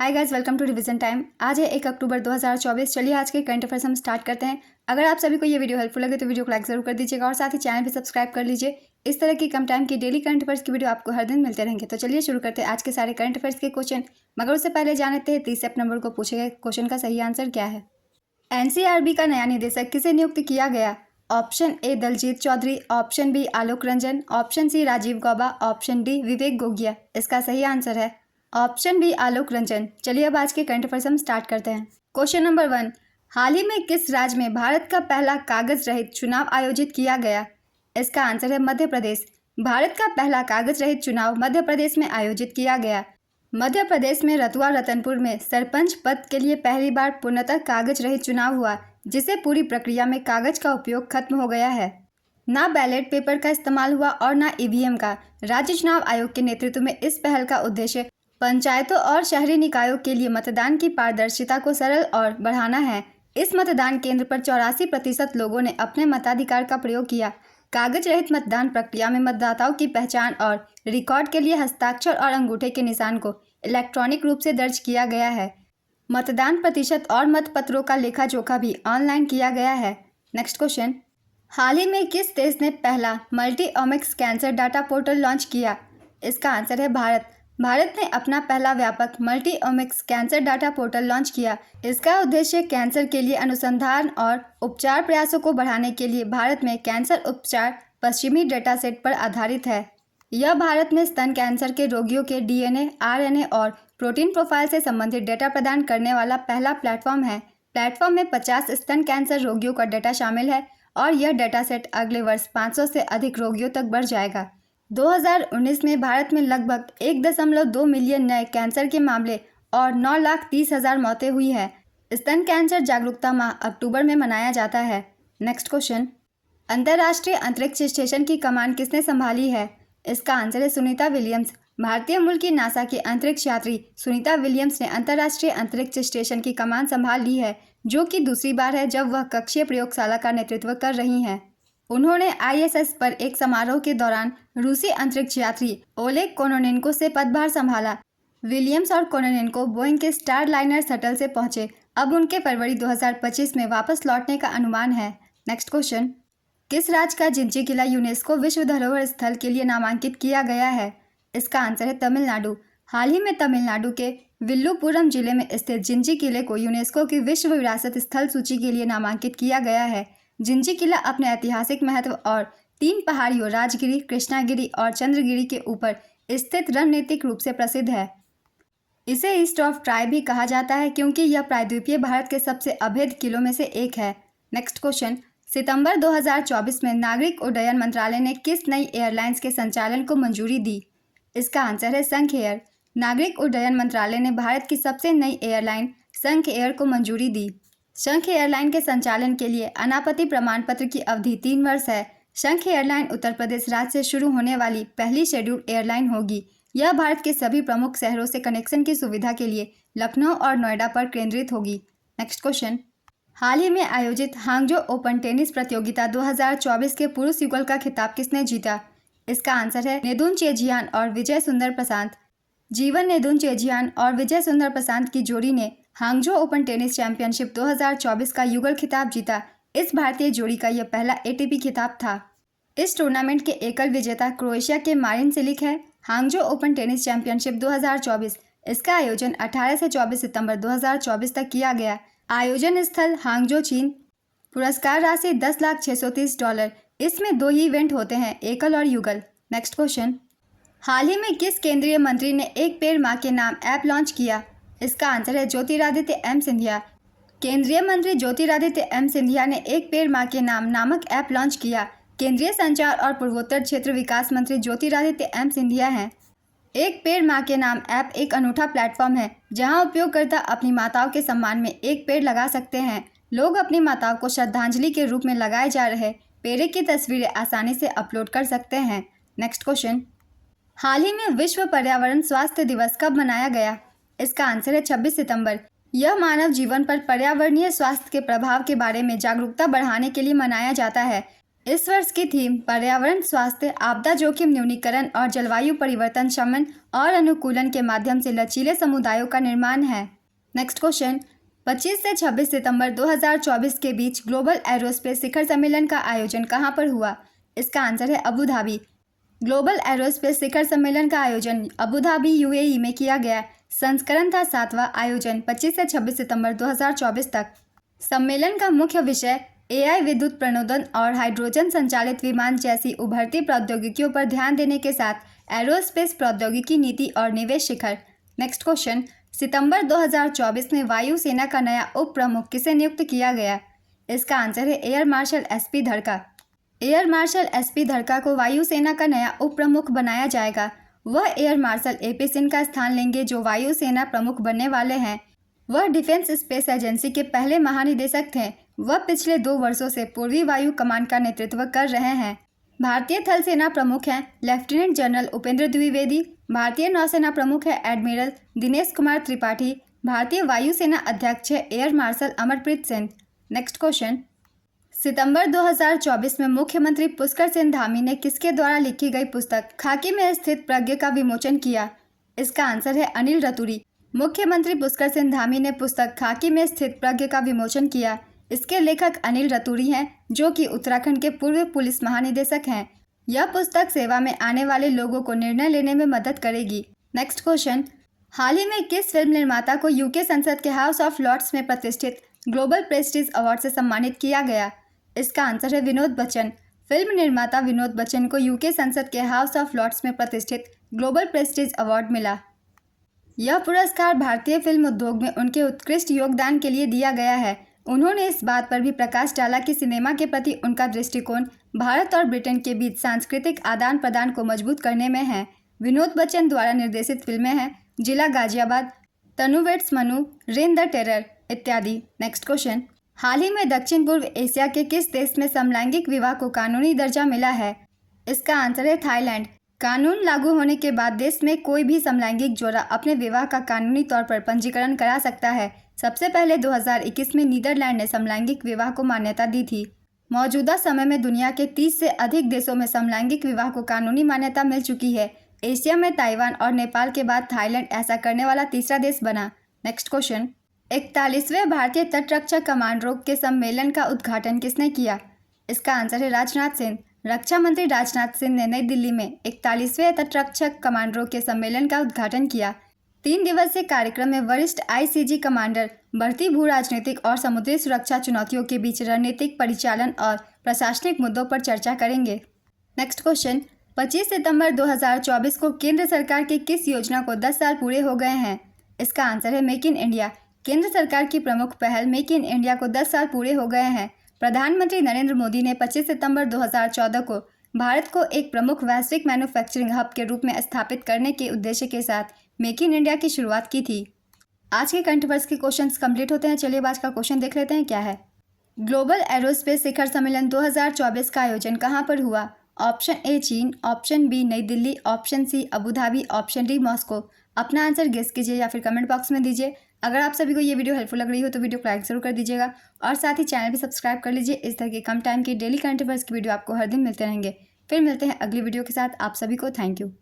Hi guys, welcome to revision time. आज है 1 अक्टूबर 2024। चलिए आज के करंट अफेयर्स हम स्टार्ट करते हैं। अगर आप सभी को ये वीडियो हेल्पफुल लगे तो वीडियो को लाइक जरूर कर दीजिएगा और साथ ही चैनल भी सब्सक्राइब कर लीजिए। इस तरह की कम टाइम की डेली करंट अफेयर्स की वीडियो आपको हर दिन मिलते रहेंगे। तो चलिए शुरू करते हैं आज के सारे करंट अफेयर्स के क्वेश्चन। मगर उससे पहले जान लेते हैं 30 सितंबर को पूछे गए क्वेश्चन का सही आंसर क्या है। एनसीआरबी का नया निदेशक किसे नियुक्त किया गया? Option A Daljeet Chaudhary, option B Alok Ranjan, option C Rajiv Gauba, option D Vivek Gogia. इसका सही आंसर है ऑप्शन बी आलोक रंजन। चलिए अब आज के करंट अफेयर्स हम स्टार्ट करते हैं। क्वेश्चन नंबर 1, हाल ही में किस राज्य में भारत का पहला कागज रहित चुनाव आयोजित किया गया? इसका आंसर है मध्य प्रदेश। भारत का पहला कागज रहित चुनाव मध्य प्रदेश में आयोजित किया गया। मध्य प्रदेश में रतुआ रतनपुर में सरपंच पद के लिए पहली बार पूर्णतः कागज रहित चुनाव हुआ, जिसे पूरी प्रक्रिया में कागज का उपयोग खत्म हो गया है। ना बैलेट पेपर का इस्तेमाल हुआ और ना ईवीएम का। राज्य चुनाव आयोग के नेतृत्व में इस पहल का उद्देश्य पंचायतों और शहरी निकायों के लिए मतदान की पारदर्शिता को सरल और बढ़ाना है। इस मतदान केंद्र पर 84% लोगों ने अपने मताधिकार का प्रयोग किया। कागज रहित मतदान प्रक्रिया में मतदाताओं की पहचान और रिकॉर्ड के लिए हस्ताक्षर और अंगूठे के निशान को इलेक्ट्रॉनिक रूप से दर्ज किया गया है। मतदान प्रतिशत और मतपत्रों का लेखा जोखा भी ऑनलाइन किया गया है। नेक्स्ट क्वेश्चन, हाल ही में किस देश ने पहला multi-omics cancer data portal launch किया? इसका आंसर है भारत। भारत ने अपना पहला व्यापक multi-omics cancer data portal launch किया। इसका उद्देश्य कैंसर के लिए अनुसंधान और उपचार प्रयासों को बढ़ाने के लिए भारत में कैंसर उपचार पश्चिमी डेटा सेट पर आधारित है। यह भारत में स्तन कैंसर के रोगियों के डीएनए, आरएनए और प्रोटीन प्रोफाइल से संबंधित डेटा प्रदान करने वाला पहला प्लेटफॉर्म है। प्लेटफॉर्म में 50 स्तन कैंसर रोगियों का डेटा शामिल है और यह डेटा सेट अगले वर्ष 500 से अधिक रोगियों तक बढ़ जाएगा। 2019 में भारत में लगभग 1.2 मिलियन नए कैंसर के मामले और 9,30,000 मौतें हुई हैं। स्तन कैंसर जागरूकता माह अक्टूबर में मनाया जाता है। नेक्स्ट क्वेश्चन, अंतर्राष्ट्रीय अंतरिक्ष स्टेशन की कमान किसने संभाली है? इसका आंसर है सुनीता विलियम्स। भारतीय मूल की नासा की अंतरिक्ष यात्री सुनीता विलियम्स ने अंतर्राष्ट्रीय अंतरिक्ष स्टेशन की कमान संभाल ली है, जो कि दूसरी बार है जब वह कक्षीय प्रयोगशाला का नेतृत्व कर रही हैं। उन्होंने आईएसएस पर एक समारोह के दौरान रूसी अंतरिक्ष यात्री ओलेग कोनोनेंको से पदभार संभाला। विलियम्स और कोनोनेंको बोइंग के स्टार लाइनर शटल से पहुंचे। अब उनके फरवरी 2025 में वापस लौटने का अनुमान है। नेक्स्ट क्वेश्चन, किस राज्य का जिंची किला यूनेस्को विश्व धरोहर स्थल के लिए नामांकित किया गया है? इसका आंसर है तमिलनाडु। हाल ही में तमिलनाडु के विल्लुपुरम जिले में स्थित जिंची किले को यूनेस्को की विश्व विरासत स्थल सूची के लिए नामांकित किया गया है। जिंची किला अपने ऐतिहासिक महत्व और 3 पहाड़ियों राजगिरी, कृष्णागिरी और चंद्रगिरी के ऊपर स्थित रणनीतिक रूप से प्रसिद्ध है। इसे ईस्ट ऑफ ट्राई भी कहा जाता है क्योंकि यह प्रायद्वीपीय भारत के सबसे अभेद किलों में से एक है। नेक्स्ट क्वेश्चन, सितंबर 2024 में नागरिक उड्डयन मंत्रालय ने किस नई एयरलाइंस के संचालन को मंजूरी दी? इसका आंसर है संघ एयर। नागरिक उड्डयन मंत्रालय ने भारत की सबसे नई एयरलाइन संघ एयर को मंजूरी दी। संघ एयरलाइन के संचालन के लिए अनापत्ति प्रमाण पत्र की अवधि 3 वर्ष है। संघ एयरलाइन उत्तर प्रदेश राज्य से शुरू होने वाली पहली शेड्यूल्ड एयरलाइन होगी। यह भारत के सभी प्रमुख शहरों से कनेक्शन की सुविधा के लिए लखनऊ और नोएडा पर केंद्रित होगी। नेक्स्ट क्वेश्चन, हाल ही में आयोजित हांगजो ओपन टेनिस प्रतियोगिता 2024 के पुरुष युगल का खिताब किसने जीता? इसका आंसर है नेदुनचेझियान और विजय सुंदर प्रशांत। जीवन नेदुनचेझियान और विजय सुंदर प्रशांत की जोड़ी ने हांगजो ओपन टेनिस चैंपियनशिप 2024 का युगल खिताब जीता। इस भारतीय जोड़ी का यह पहला एटीपी खिताब था। इस टूर्नामेंट के एकल विजेता क्रोएशिया के मारिन सिलिक है। हांगजो ओपन टेनिस चैंपियनशिप 2024 इसका आयोजन 18 से 24 सितंबर 2024 तक किया गया। आयोजन स्थल हांगजो, चीन। पुरस्कार राशि $10,630। इसमें 2 ही इवेंट होते हैं, एकल और युगल। नेक्स्ट क्वेश्चन, हाल ही में किस केंद्रीय मंत्री ने एक पेड़ मां के नाम ऐप लॉन्च किया? इसका आंसर है ज्योतिरादित्य एम सिंधिया। केंद्रीय मंत्री ज्योतिरादित्य एम सिंधिया ने एक पेड़ मां के नाम नामक ऐप लॉन्च किया। केंद्रीय संचार और पूर्वोत्तर क्षेत्र विकास मंत्री ज्योतिरादित्य एम सिंधिया हैं। एक पेड़ मां के नाम ऐप एक अनूठा प्लेटफॉर्म है जहां उपयोगकर्ता अपनी माताओं के सम्मान में एक पेड़ लगा सकते हैं। लोग अपनी माताओं को श्रद्धांजलि के रूप में लगाए जा रहे पेड़ की तस्वीरें आसानी से अपलोड कर सकते हैं। नेक्स्ट क्वेश्चन, हाल ही में विश्व पर्यावरण स्वास्थ्य दिवस कब मनाया गया? इसका आंसर है 26 सितंबर। यह मानव जीवन पर पर्यावरणीय स्वास्थ्य के प्रभाव के बारे में जागरूकता बढ़ाने के लिए मनाया जाता है। इस वर्ष की थीम पर्यावरण, स्वास्थ्य, आपदा जोखिम न्यूनीकरण और जलवायु परिवर्तन शमन और अनुकूलन के माध्यम से लचीले समुदायों का निर्माण है। नेक्स्ट क्वेश्चन, 25 से 26 सितंबर 2024 के बीच ग्लोबल एरोस्पेस शिखर सम्मेलन का आयोजन कहां पर हुआ? इसका आंसर है अबू धाबी। ग्लोबल एरोस्पेस शिखर सम्मेलन का आयोजन अबू धाबी यूएई में किया गया। संस्करण था 7वां। आयोजन 25 से 26 सितंबर 2024 तक। सम्मेलन का मुख्य विषय एआई, विद्युत प्रणोदन और हाइड्रोजन संचालित विमान जैसी उभरती प्रौद्योगिकियों पर ध्यान देने के साथ एरोस्पेस प्रौद्योगिकी नीति और निवेश शिखर। नेक्स्ट क्वेश्चन, सितंबर 2024 में वायुसेना का नया उप प्रमुख किसे नियुक्त किया गया? इसका आंसर है एयर मार्शल एसपी धड़का। एयर मार्शल एसपी धड़का को वायुसेना का नया उप प्रमुख बनाया जाएगा। वह एयर मार्शल एपी सिंह का स्थान लेंगे, जो वायुसेना प्रमुख बनने वाले हैं। वह डिफेंस स्पेस एजेंसी के पहले महानिदेशक थे। वह पिछले 2 वर्षों से पूर्वी वायु कमान का नेतृत्व कर रहे हैं। भारतीय थल सेना प्रमुख हैं लेफ्टिनेंट जनरल उपेंद्र द्विवेदी। भारतीय नौसेना प्रमुख है एडमिरल दिनेश कुमार त्रिपाठी। भारतीय वायुसेना अध्यक्ष है air marshal Amarpreet Singh. Next question, सितंबर 2024 में मुख्यमंत्री पुष्कर सेन धामी ने किसके द्वारा लिखी गई पुस्तक खाकी में स्थित प्रज्ञ का विमोचन किया? इसका आंसर है अनिल रतूरी। मुख्यमंत्री पुष्कर सेन धामी ने पुस्तक खाकी में स्थित प्रज्ञ का विमोचन किया। इसके लेखक अनिल रतूरी हैं, जो कि उत्तराखंड के पूर्व पुलिस महानिदेशक हैं। यह पुस्तक सेवा में आने वाले लोगों को निर्णय लेने में मदद करेगी। नेक्स्ट क्वेश्चन, हाल ही में किस फिल्म निर्माता को यूके संसद के हाउस ऑफ लॉर्ड्स में प्रतिष्ठित ग्लोबल प्रेस्टीज अवार्ड से सम्मानित किया गया? इसका आंसर है विनोद बच्चन। फिल्म निर्माता विनोद बच्चन को यूके संसद के हाउस ऑफ लॉर्ड्स में प्रतिष्ठित ग्लोबल प्रेस्टीज अवार्ड मिला। यह पुरस्कार भारतीय फिल्म उद्योग में उनके उत्कृष्ट योगदान के लिए दिया गया है। उन्होंने इस बात पर भी प्रकाश डाला कि सिनेमा के प्रति उनका दृष्टिकोण भारत और ब्रिटेन के बीच सांस्कृतिक आदान प्रदान को मजबूत करने में है। विनोद बच्चन द्वारा निर्देशित फिल्में हैं Zila Ghaziabad, Tanu weds Manu, rain the terror इत्यादि। नेक्स्ट क्वेश्चन, हाल ही में दक्षिण पूर्व एशिया के किस देश में समलैंगिक विवाह को कानूनी दर्जा मिला है? इसका आंसर है थाईलैंड। कानून लागू होने के बाद देश में कोई भी समलैंगिक जोड़ा अपने विवाह का कानूनी तौर पर पंजीकरण करा सकता है। सबसे पहले 2021 में नीदरलैंड ने समलैंगिक विवाह को मान्यता दी थी। मौजूदा समय में दुनिया के 30 से अधिक देशों में समलैंगिक विवाह को कानूनी मान्यता मिल चुकी है। एशिया में ताइवान और नेपाल के बाद थाईलैंड ऐसा करने वाला तीसरा देश बना। नेक्स्ट क्वेश्चन, 41वें भारतीय तटरक्षक कमांडरों के सम्मेलन का उद्घाटन किसने किया? इसका आंसर है राजनाथ सिंह। रक्षा मंत्री राजनाथ सिंह ने नई दिल्ली में 41वें तटरक्षक कमांडरों के सम्मेलन का उद्घाटन किया। 3 दिवसीय कार्यक्रम में वरिष्ठ आईसीजी कमांडर बढ़ती भू राजनीतिक और समुद्री सुरक्षा चुनौतियों के बीच रणनीतिक परिचालन और प्रशासनिक मुद्दों पर चर्चा करेंगे। नेक्स्ट क्वेश्चन, 25 सितंबर 2024 को केंद्र सरकार की किस योजना को 10 साल पूरे हो गए हैं? इसका आंसर है मेक इन इंडिया। केंद्र सरकार की प्रमुख पहल मेक इन इंडिया को 10 साल पूरे हो गए हैं। प्रधानमंत्री नरेंद्र मोदी ने 25 सितंबर 2014 को भारत को एक प्रमुख वैश्विक मैन्युफैक्चरिंग हब के रूप में स्थापित करने के उद्देश्य के साथ मेक इन इंडिया की शुरुआत की थी। आज के करंट अफेयर्स के क्वेश्चंस कंप्लीट होते हैं। चलिए आज का क्वेश्चन देख लेते हैं क्या है। ग्लोबल एरोस्पेस शिखर सम्मेलन 2024 का आयोजन कहाँ पर हुआ? ऑप्शन ए चीन, option B Nai Delhi, option C Abu Dhabi, option D Moscow. अपना आंसर गेस कीजिए या फिर कमेंट बॉक्स में दीजिए। अगर आप सभी को ये वीडियो हेल्पफुल लग रही हो तो वीडियो को लाइक जरूर कर दीजिएगा और साथ ही चैनल भी सब्सक्राइब कर लीजिए। इस तरह के कम टाइम की डेली करंट अफेयर्स की वीडियो आपको हर दिन मिलते रहेंगे। फिर मिलते हैं अगली वीडियो के साथ। आप सभी को थैंक यू।